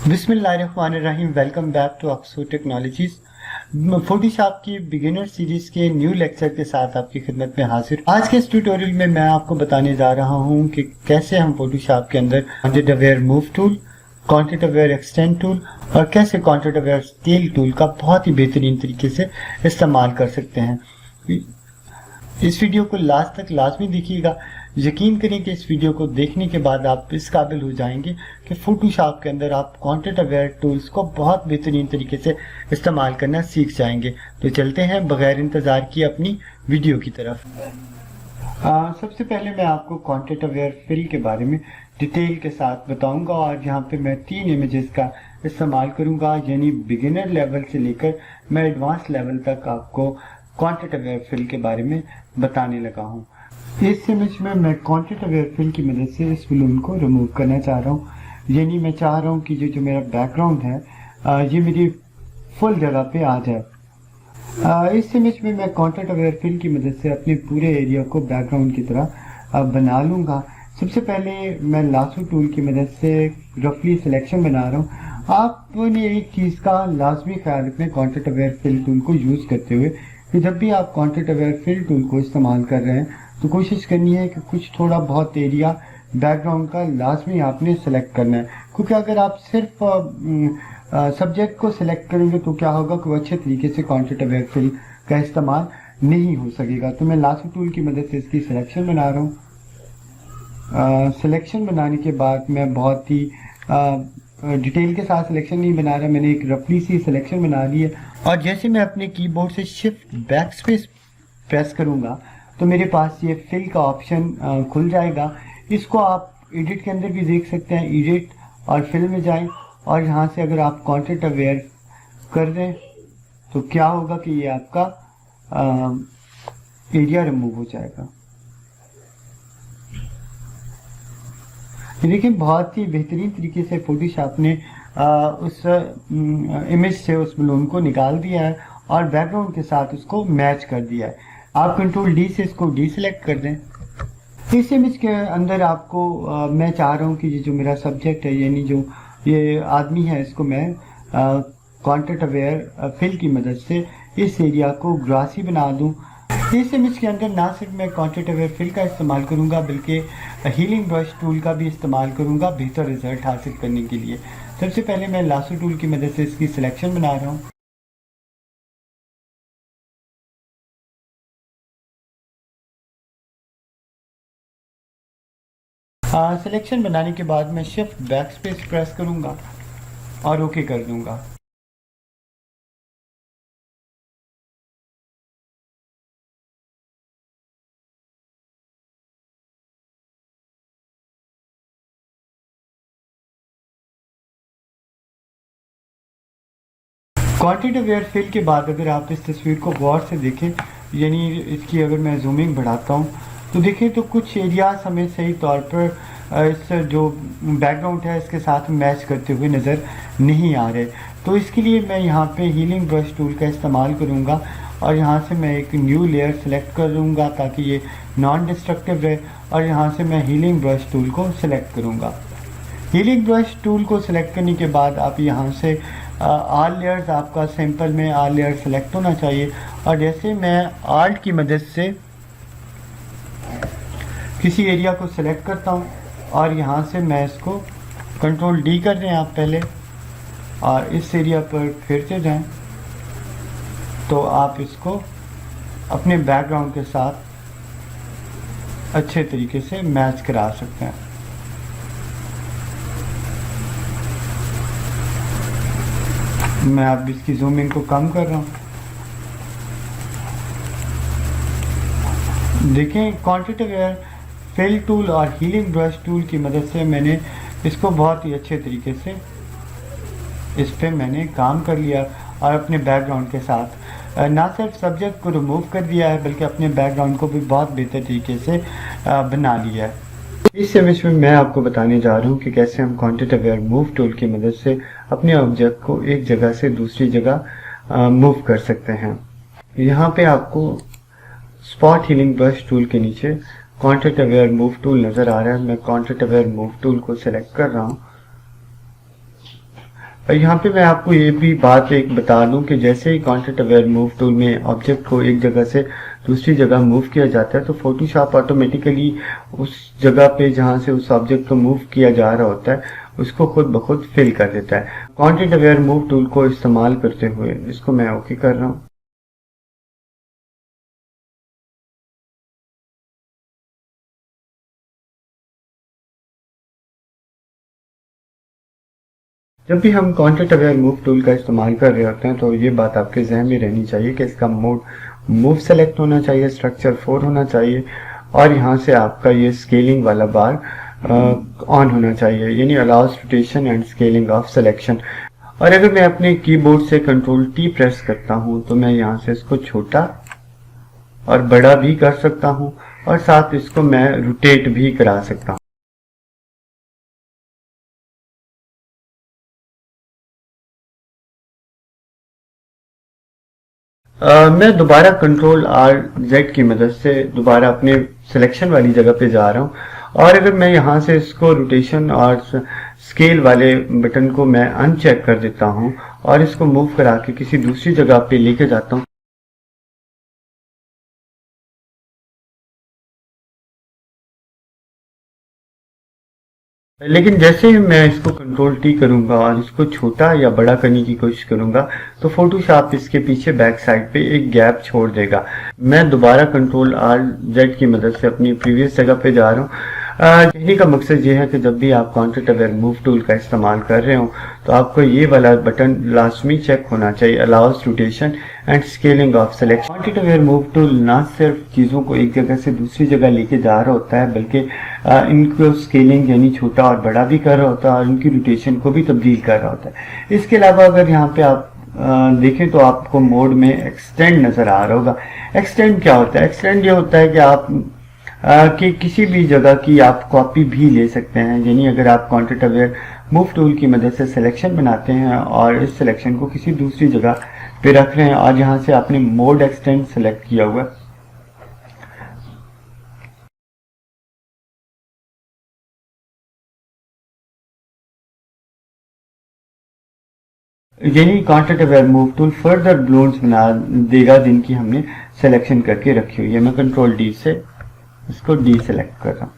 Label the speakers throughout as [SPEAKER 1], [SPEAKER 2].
[SPEAKER 1] बिस्मिल्लाहिर्रहमानिर्रहीम। Welcome back to Akso technologies. Photoshop की beginner series के न्यू लेक्चर के साथ आपकी खिदमत में हाजिर। आज के इस ट्यूटोरियल में मैं आपको बताने जा रहा हूं कि कैसे हम फोटोशॉप के अंदर content aware move tool, content aware extend tool और कैसे कंटेंट अवेयर स्केल टूल का बहुत ही बेहतरीन तरीके से इस्तेमाल कर सकते हैं। इस वीडियो को लास्ट तक लाजमी देखिएगा। यकीन करें कि इस वीडियो को देखने के बाद आप इस काबिल हो जाएंगे कि फोटोशॉप के अंदर आप कंटेंट अवेयर टूल्स को बहुत बेहतरीन तरीके से इस्तेमाल करना सीख जाएंगे। तो चलते हैं बगैर इंतज़ार किए अपनी वीडियो की तरफ। सबसे पहले मैं आपको कंटेंट अवेयर फिल के बारे में डिटेल के साथ बताऊंगा और यहाँ पे मैं 3 इमेजेस का इस्तेमाल करूंगा, यानी बिगिनर लेवल से लेकर मैं एडवांस लेवल तक आपको कंटेंट अवेयर फिल के बारे में बताने लगा हूँ। इस इमेज में मैं कंटेंट अवेयर फिल की मदद से इस बलून को रिमूव करना चाह रहा हूँ, यानी मैं चाह रहा हूँ कि जो मेरा बैकग्राउंड है ये मेरी फुल जगह पे आ जाए। इस इमेज में मैं कंटेंट अवेयर फिल की मदद से अपने पूरे एरिया को बैकग्राउंड की तरह बना लूँगा। सबसे पहले मैं लासो टूल की मदद से रफली सिलेक्शन बना रहा हूँ। आपने एक चीज़ का लाजमी ख्याल रखना है कंटेंट अवेयर फिल टूल को यूज़ करते हुए कि जब भी आप कंटेंट अवेयर फिल टूल को इस्तेमाल कर रहे हैं तो कोशिश करनी है कि कुछ थोड़ा बहुत एरिया बैकग्राउंड का लाजमी आपने सेलेक्ट करना है, क्योंकि अगर आप सिर्फ सब्जेक्ट को सिलेक्ट करेंगे तो क्या होगा कि वो अच्छे तरीके से कंटेंट अवेयर फिल का इस्तेमाल नहीं हो सकेगा। तो मैं लासो टूल की मदद से इसकी सिलेक्शन बना रहा हूँ। सिलेक्शन बनाने के बाद मैं बहुत ही डिटेल के साथ सिलेक्शन नहीं बना रहा, मैंने एक रफली सी सिलेक्शन बना ली है। और जैसे मैं अपने कीबोर्ड से शिफ्ट बैक स्पेस प्रेस करूँगा तो मेरे पास ये फिल का ऑप्शन खुल जाएगा। इसको आप एडिट के अंदर भी देख सकते हैं। एडिट और फिल में जाएं और यहाँ से अगर आप कंटेंट अवेयर कर दें तो क्या होगा कि ये आपका एरिया रिमूव हो जाएगा। देखिए बहुत ही बेहतरीन तरीके से फोटोशॉप ने उस इमेज से उस बलून को निकाल दिया है और बैकग्राउंड के साथ उसको मैच कर दिया है। आप कंट्रोल डी से इसको डीसेलेक्ट कर दें। इस इमेज के अंदर आपको मैं चाह रहा हूँ कि ये जो मेरा सब्जेक्ट है, यानी जो ये आदमी है, इसको मैं कंटेंट अवेयर फिल की मदद से इस एरिया को ग्रासी बना दूँ। इस इमेज के अंदर ना सिर्फ मैं कंटेंट अवेयर फिल का इस्तेमाल करूंगा बल्कि हीलिंग ब्रश टूल का भी इस्तेमाल करूंगा बेहतर रिजल्ट हासिल करने के लिए। सबसे पहले मैं लासो टूल की मदद से इसकी सिलेक्शन बना रहा हूँ। सिलेक्शन बनाने के बाद मैं शिफ्ट बैक स्पेस प्रेस करूंगा और ओके कर दूंगा। कंटेंट अवेयर फिल के बाद अगर आप इस तस्वीर को गौर से देखें, यानी इसकी अगर मैं जूमिंग बढ़ाता हूँ तो देखें तो कुछ एरियाज हमें सही तौर पर इस जो बैकग्राउंड है इसके साथ मैच करते हुए नज़र नहीं आ रहे। तो इसके लिए मैं यहाँ पे हीलिंग ब्रश टूल का इस्तेमाल करूँगा और यहाँ से मैं एक न्यू लेयर सेलेक्ट कर लूँगा ताकि ये नॉन डिस्ट्रक्टिव रहे और यहाँ से मैं हीलिंग ब्रश टूल को सिलेक्ट करूँगा। हीलिंग ब्रश टूल को सिलेक्ट करने के बाद आप यहाँ से ऑल लेयर्स, आपका सैंपल में ऑल लेयर सेलेक्ट होना चाहिए और जैसे मैं आल्ट की मदद से किसी एरिया को सिलेक्ट करता हूँ और यहाँ से मैं इसको कंट्रोल डी कर दें आप पहले और इस एरिया पर फिर से जाएं तो आप इसको अपने बैकग्राउंड के साथ अच्छे तरीके से मैच करा सकते हैं। मैं अब इसकी जूमिंग को कम कर रहा हूँ। देखें कंटेंट अवेयर फिल टूल और हीलिंग ब्रश टूल की मदद से मैंने इसको बहुत ही अच्छे तरीके से इस पे मैंने काम कर लिया और अपने बैकग्राउंड के साथ ना सिर्फ सब्जेक्ट को रिमूव कर दिया है बल्कि अपने बैकग्राउंड को भी बहुत बेहतर तरीके से बना लिया है। इस इमेज में मैं आपको बताने जा रहा हूँ कि कैसे हम कंटेंट अवेयर मूव टूल की मदद से अपने ऑब्जेक्ट को एक जगह से दूसरी जगह मूव कर सकते हैं। यहाँ पे आपको स्पॉट हीलिंग ब्रश टूल के नीचे कंटेंट अवेयर मूव टूल नज़र आ रहा है। मैं कंटेंट अवेयर मूव टूल को सिलेक्ट कर रहा हूँ और यहाँ पे मैं आपको ये भी बात एक बता दूं कि जैसे ही कॉन्टेंट अवेयर मूव टूल में ऑब्जेक्ट को एक जगह से दूसरी जगह मूव किया जाता है तो फोटोशॉप ऑटोमेटिकली उस जगह पे जहाँ से उस ऑब्जेक्ट को मूव किया जा रहा होता है उसको खुद ब खुद फिल कर देता है। कॉन्टेंट अवेयर मूव टूल को इस्तेमाल करते हुए इसको मैं ओके कर रहा हूँ। जब भी हम कॉन्टेंट अवेयर मूव टूल का इस्तेमाल कर रहे होते हैं तो ये बात आपके जहन में रहनी चाहिए कि इसका मोड मूव सेलेक्ट होना चाहिए, स्ट्रक्चर 4 होना चाहिए और यहाँ से आपका ये स्केलिंग वाला बार ऑन होना चाहिए, यानी allows rotation and scaling of selection. और अगर मैं अपने कीबोर्ड से कंट्रोल टी प्रेस करता हूँ तो मैं यहाँ से इसको छोटा और बड़ा भी कर सकता हूँ और साथ इसको मैं रोटेट भी करा सकता हूँ। मैं दोबारा कंट्रोल आर जेड की मदद से दोबारा अपने सिलेक्शन वाली जगह पे जा रहा हूँ और अगर मैं यहाँ से इसको रोटेशन और स्केल वाले बटन को मैं अनचेक कर देता हूँ और इसको मूव करा के किसी दूसरी जगह पे लेके जाता हूँ लेकिन जैसे ही मैं इसको कंट्रोल टी करूंगा और इसको छोटा या बड़ा करने की कोशिश करूंगा तो फोटोशॉप इसके पीछे बैक साइड पे एक गैप छोड़ देगा। मैं दोबारा कंट्रोल आर जेड की मदद से अपनी प्रीवियस जगह पे जा रहा हूँ। कहने का मकसद ये है कि जब भी आप कॉन्टेंट अवेयर मूव टूल का इस्तेमाल कर रहे हो तो आपको ये वाला बटन लाजमी चेक होना चाहिए, allows rotation and scaling of selection. Content aware move tool ना सिर्फ चीज़ों को एक जगह से दूसरी जगह लेके जा रहा होता है बल्कि इनको स्केलिंग यानी छोटा और बड़ा भी कर रहा होता है और इनकी रोटेशन को भी तब्दील कर रहा होता है। इसके अलावा अगर यहाँ पे आप देखें तो आपको मोड में एक्सटेंड नज़र आ रहा होगा। एक्सटेंड क्या होता है? एक्सटेंड ये होता है कि आप कि किसी भी जगह की आप कॉपी भी ले सकते हैं, यानी अगर आप कॉन्टेंट अवेयर मूव टूल की मदद से सिलेक्शन बनाते हैं और इस सिलेक्शन को किसी दूसरी जगह पे रख रहे हैं और यहाँ से आपने मोड एक्सटेंड सेलेक्ट किया हुआ है यानी content aware move tool further balloons बना देगा जिनकी हमने सिलेक्शन करके रखी हुई है। मैं कंट्रोल डी से इसको डी सेलेक्ट कर रहा हूँ।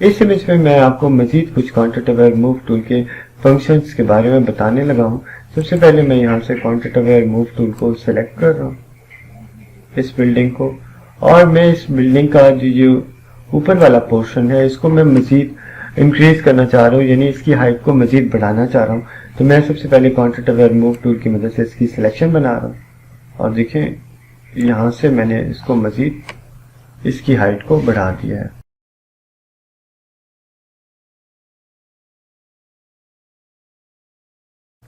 [SPEAKER 1] इस इमेज में मैं आपको मजीद कुछ कॉन्टेंट अवेयर मूव टूल के फंक्शंस के बारे में बताने लगा हूँ। सबसे पहले मैं यहाँ से कॉन्टेंट अवेयर मूव टूल को सिलेक्ट कर रहा हूँ, इस बिल्डिंग को, और मैं इस बिल्डिंग का जो ऊपर वाला पोर्शन है इसको मैं मजीद इंक्रीज करना चाह रहा हूँ, यानी इसकी हाइट को मजीद बढ़ाना चाह रहा हूँ। तो मैं सबसे पहले कॉन्टेंट अवेयर मूव टूल की मदद से इसकी सिलेक्शन बना रहा हूँ और देखें यहाँ से मैंने इसको मजीद इसकी हाइट को बढ़ा दिया है।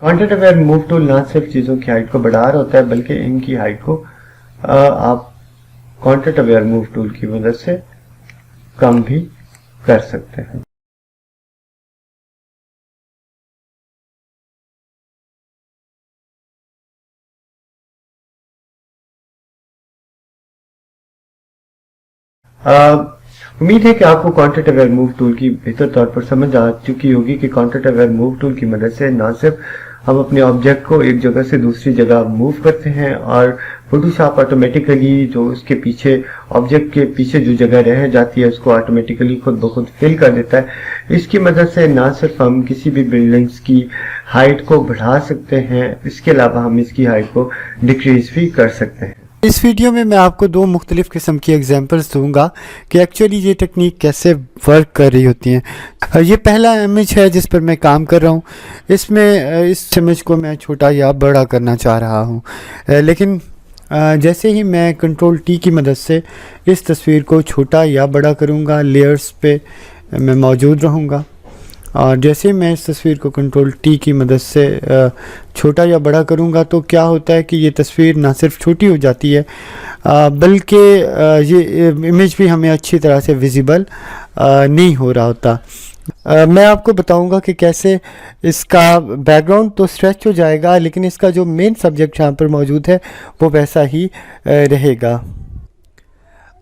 [SPEAKER 1] कॉन्टेंट अवेयर मूव टूल ना सिर्फ चीज़ों की हाइट को बढ़ा रहा होता है बल्कि इनकी हाइट को आप कॉन्टेंट अवेयर मूव टूल की मदद से कम भी कर सकते हैं। उम्मीद है कि आपको कॉन्टेंट अवेयर मूव टूल की बेहतर तौर पर समझ आ चुकी होगी कि कॉन्टेंट अवेयर मूव टूल की मदद से न सिर्फ हम अपने ऑब्जेक्ट को एक जगह से दूसरी जगह मूव करते हैं और फोटोशॉप ऑटोमेटिकली जो उसके पीछे ऑब्जेक्ट के पीछे जो जगह रह जाती है उसको ऑटोमेटिकली खुद ब खुद फिल कर देता है। इसकी मदद से न सिर्फ हम किसी भी बिल्डिंग्स की हाइट को बढ़ा सकते हैं, इसके अलावा हम इसकी हाइट को डिक्रीज भी कर सकते हैं।
[SPEAKER 2] इस वीडियो में मैं आपको दो मुख्तलिफ किस्म की एग्जांपल्स दूंगा कि एक्चुअली ये टेक्निक कैसे वर्क कर रही होती हैं। ये पहला इमेज है जिस पर मैं काम कर रहा हूँ। इसमें इस इमेज को मैं छोटा या बड़ा करना चाह रहा हूँ, लेकिन जैसे ही मैं कंट्रोल टी की मदद से इस तस्वीर को छोटा या बड़ा करूँगा, लेयर्स पे मैं मौजूद रहूँगा और जैसे ही मैं इस तस्वीर को कंट्रोल टी की मदद से छोटा या बड़ा करूँगा तो क्या होता है कि ये तस्वीर ना सिर्फ छोटी हो जाती है बल्कि ये इमेज भी हमें अच्छी तरह से विजिबल नहीं हो रहा होता। मैं आपको बताऊंगा कि कैसे इसका बैकग्राउंड तो स्ट्रेच हो जाएगा लेकिन इसका जो मेन सब्जेक्ट यहाँ पर मौजूद है वो वैसा ही रहेगा।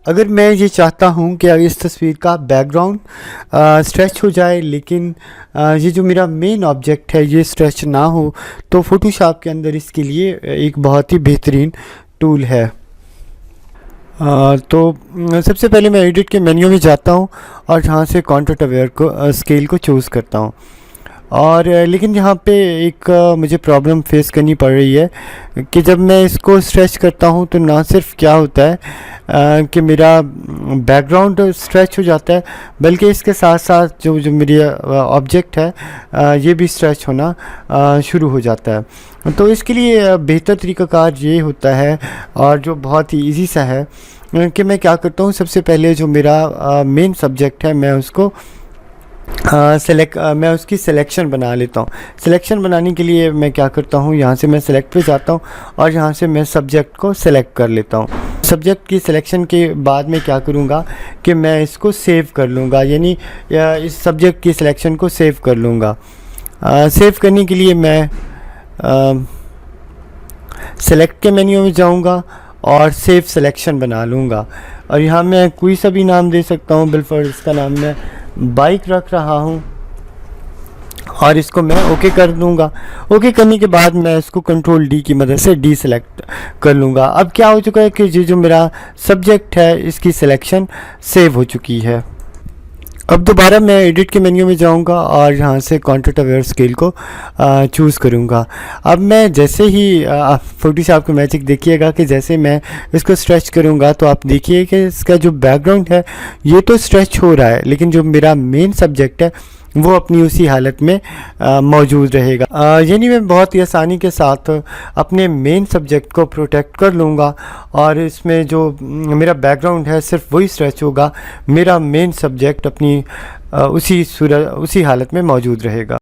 [SPEAKER 2] अगर मैं ये चाहता हूँ कि इस तस्वीर का बैकग्राउंड स्ट्रेच हो जाए लेकिन ये जो मेरा मेन ऑब्जेक्ट है ये स्ट्रेच ना हो, तो फ़ोटोशॉप के अंदर इसके लिए एक बहुत ही बेहतरीन टूल है। तो सबसे पहले मैं एडिट के मेन्यू में जाता हूँ और यहाँ से कॉन्ट्रास्ट अवेयर को स्केल को चूज़ करता हूँ। और लेकिन यहाँ पे एक मुझे प्रॉब्लम फेस करनी पड़ रही है कि जब मैं इसको स्ट्रेच करता हूँ तो ना सिर्फ क्या होता है कि मेरा बैकग्राउंड स्ट्रेच हो जाता है, बल्कि इसके साथ साथ जो मेरी ऑब्जेक्ट है ये भी स्ट्रेच होना शुरू हो जाता है। तो इसके लिए बेहतर तरीक़ाकार ये होता है और जो बहुत ही ईजी सा है कि मैं क्या करता हूँ, सबसे पहले जो मेरा मेन सब्जेक्ट है मैं उसको मैं उसकी सिलेक्शन बना लेता हूँ। सिलेक्शन बनाने के लिए मैं क्या करता हूँ, यहाँ से मैं सेलेक्ट पे जाता हूँ और यहाँ से मैं सब्जेक्ट को सेलेक्ट कर लेता हूँ। सब्जेक्ट की सिलेक्शन के बाद मैं क्या करूँगा कि मैं इसको सेव कर लूँगा, यानी इस सब्जेक्ट की सिलेक्शन को सेव कर लूँगा। सेव करने के लिए मैं सेलेक्ट के मेन्यू में जाऊँगा और सेव सिलेक्शन बना लूँगा और यहाँ मैं कोई सा भी नाम दे सकता हूँ। बिलफर्ड इसका नाम मैं बाइक रख रहा हूँ और इसको मैं ओके कर दूंगा। ओके करने के बाद मैं इसको कंट्रोल डी की मदद से डी सेलेक्ट कर लूँगा। अब क्या हो चुका है कि जो मेरा सब्जेक्ट है इसकी सिलेक्शन सेव हो चुकी है। अब दोबारा मैं एडिट के मेन्यू में जाऊंगा और यहाँ से कॉन्ट्रास्ट अवेयर स्केल को चूज़ करूँगा। अब मैं जैसे ही फ़ोटोशॉप का मैजिक देखिएगा कि जैसे मैं इसको स्ट्रेच करूँगा तो आप देखिए कि इसका जो बैकग्राउंड है ये तो स्ट्रेच हो रहा है, लेकिन जो मेरा मेन सब्जेक्ट है वो अपनी उसी हालत में मौजूद रहेगा। यानी मैं बहुत ही आसानी के साथ अपने मेन सब्जेक्ट को प्रोटेक्ट कर लूँगा और इसमें जो मेरा बैकग्राउंड है सिर्फ वही स्ट्रेच होगा, मेरा मेन सब्जेक्ट अपनी उसी हालत में मौजूद रहेगा।